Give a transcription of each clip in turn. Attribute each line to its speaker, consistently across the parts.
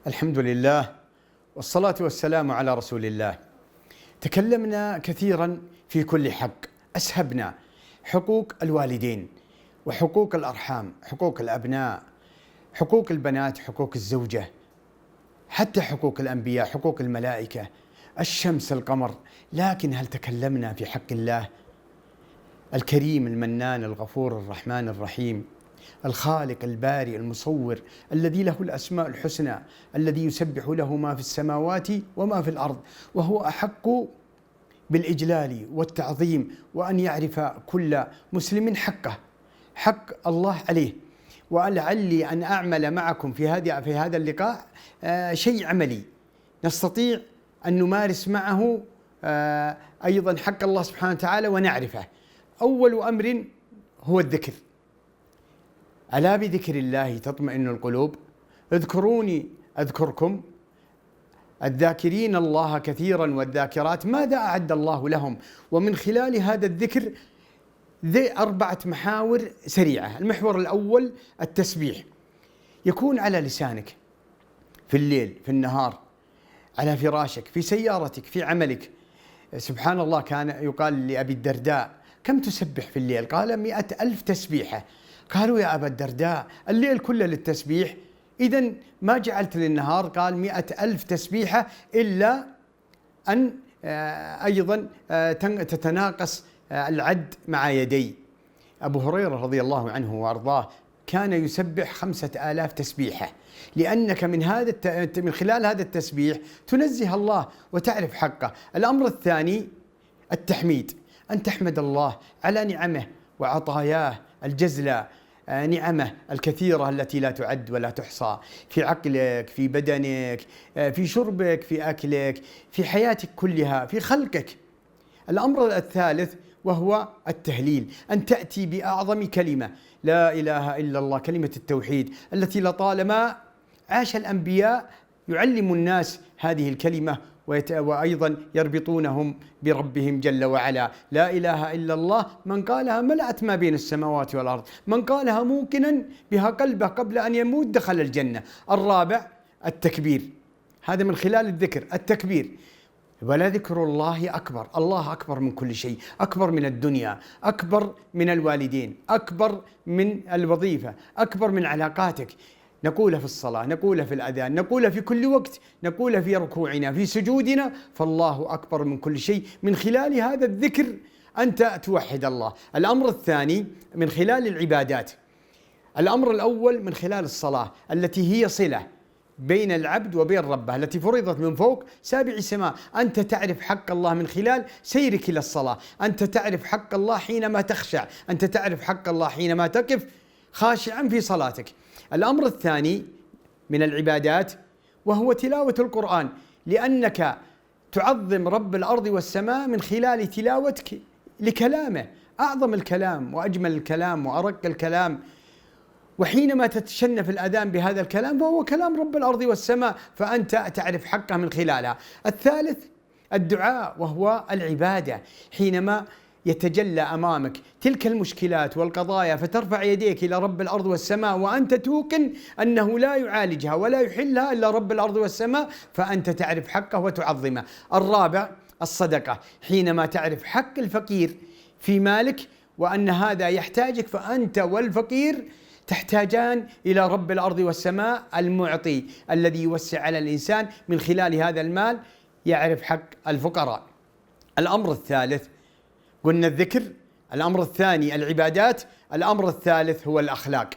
Speaker 1: الحمد لله والصلاة والسلام على رسول الله. تكلمنا كثيرا في كل حق، أسهبنا حقوق الوالدين وحقوق الأرحام، حقوق الأبناء، حقوق البنات، حقوق الزوجة، حتى حقوق الأنبياء، حقوق الملائكة، الشمس، القمر. لكن هل تكلمنا في حق الله الكريم المنان الغفور الرحمن الرحيم، الخالق البارئ المصور الذي له الأسماء الحسنى، الذي يسبح له ما في السماوات وما في الأرض، وهو أحق بالإجلال والتعظيم، وأن يعرف كل مسلم حقه، حق الله عليه. ولعلي أن أعمل معكم في هذا اللقاء شيء عملي نستطيع أن نمارس معه أيضا حق الله سبحانه وتعالى ونعرفه. أول أمر هو الذكر. ألا بذكر الله تطمئن القلوب، اذكروني أذكركم، الذاكرين الله كثيرا والذاكرات ماذا أعد الله لهم. ومن خلال هذا الذكر ذي 4 محاور سريعة. المحور الأول التسبيح، يكون على لسانك في الليل، في النهار، على فراشك، في سيارتك، في عملك. سبحان الله، كان يقال لأبي الدرداء: كم تسبح في الليل؟ قال 100,000 تسبيحة. قالوا: يا أبا الدرداء، الليل كله للتسبيح، إذن ما جعلت للنهار؟ قال: 100,000 تسبيحة، إلا أن أيضا تتناقص العد مع يدي. أبو هريرة رضي الله عنه وأرضاه كان يسبح 5,000 تسبيحة، لأنك من خلال هذا التسبيح تنزه الله وتعرف حقه. الأمر الثاني التحميد، أن تحمد الله على نعمه وعطاياه الجزلة، نعمه الكثيرة التي لا تعد ولا تحصى، في عقلك، في بدنك، في شربك، في أكلك، في حياتك كلها، في خلقك. الأمر الثالث وهو التهليل، أن تأتي بأعظم كلمة، لا إله إلا الله، كلمة التوحيد التي لطالما عاش الأنبياء يعلم الناس هذه الكلمة، وأيضا يربطونهم بربهم جل وعلا. لا إله إلا الله، من قالها ملأت ما بين السماوات والأرض، من قالها موقنا بها قلبه قبل أن يموت دخل الجنة. الرابع التكبير، هذا من خلال الذكر، التكبير. ولذكر الله أكبر، الله أكبر من كل شيء، أكبر من الدنيا، أكبر من الوالدين، أكبر من الوظيفة، أكبر من علاقاتك. نقول في الصلاة، نقول في الأذان، نقول في كل وقت، نقول في ركوعنا، في سجودنا، فالله أكبر من كل شيء. من خلال هذا الذكر أنت توحد الله. الأمر الثاني من خلال العبادات. الأمر الأول من خلال الصلاة التي هي صلة بين العبد وبين ربه، التي فرضت من فوق 7 سماء. أنت تعرف حق الله من خلال سيرك إلى الصلاة، أنت تعرف حق الله حينما تخشع، أنت تعرف حق الله حينما تقف خاشعا في صلاتك. الأمر الثاني من العبادات وهو تلاوة القرآن، لأنك تعظم رب الأرض والسماء من خلال تلاوتك لكلامه، أعظم الكلام وأجمل الكلام وأرق الكلام. وحينما تتشنف الأذان بهذا الكلام فهو كلام رب الأرض والسماء، فأنت تعرف حقه من خلالها. الثالث الدعاء، وهو العبادة، حينما يتجلى أمامك تلك المشكلات والقضايا فترفع يديك إلى رب الأرض والسماء وأنت توقن أنه لا يعالجها ولا يحلها إلا رب الأرض والسماء، فأنت تعرف حقه وتعظمه. الرابع الصدقة، حينما تعرف حق الفقير في مالك وأن هذا يحتاجك، فأنت والفقير تحتاجان إلى رب الأرض والسماء المعطي الذي يوسع على الإنسان من خلال هذا المال، يعرف حق الفقراء. الأمر الثالث قلنا الذكر، الأمر الثاني العبادات، الأمر الثالث هو الأخلاق.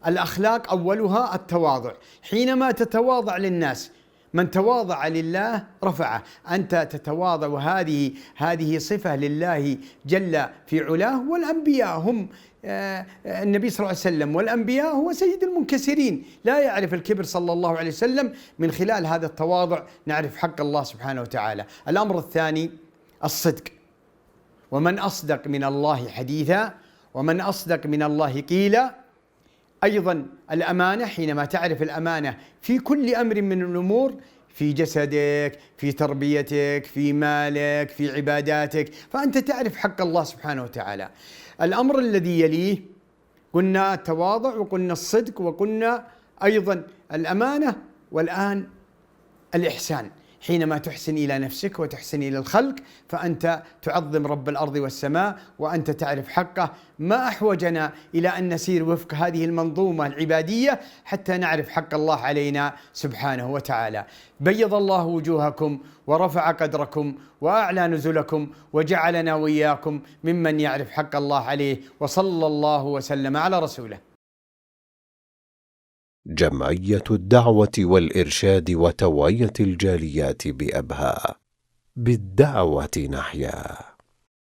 Speaker 1: الأخلاق أولها التواضع، حينما تتواضع للناس، من تواضع لله رفعه، أنت تتواضع، وهذه صفة لله جل في علاه. والأنبياء هم النبي صلى الله عليه وسلم، والأنبياء هو سيد المنكسرين، لا يعرف الكبر صلى الله عليه وسلم. من خلال هذا التواضع نعرف حق الله سبحانه وتعالى. الأمر الثاني الصدق، ومن أصدق من الله حديثا ومن أصدق من الله قيلا. أيضا الأمانة، حينما تعرف الأمانة في كل أمر من الأمور، في جسدك، في تربيتك، في مالك، في عباداتك، فأنت تعرف حق الله سبحانه وتعالى. الأمر الذي يليه قلنا التواضع، وقلنا الصدق، وقلنا أيضا الأمانة، والآن الإحسان، حينما تحسن إلى نفسك وتحسن إلى الخلق فأنت تعظم رب الأرض والسماء وأنت تعرف حقه. ما أحوجنا إلى أن نسير وفق هذه المنظومة العبادية حتى نعرف حق الله علينا سبحانه وتعالى. بيض الله وجوهكم ورفع قدركم وأعلى نزلكم وجعلنا وإياكم ممن يعرف حق الله عليه، وصلى الله وسلم على رسوله.
Speaker 2: جمعية الدعوة والإرشاد وتوعية الجاليات بأبها، بالدعوة نحيا.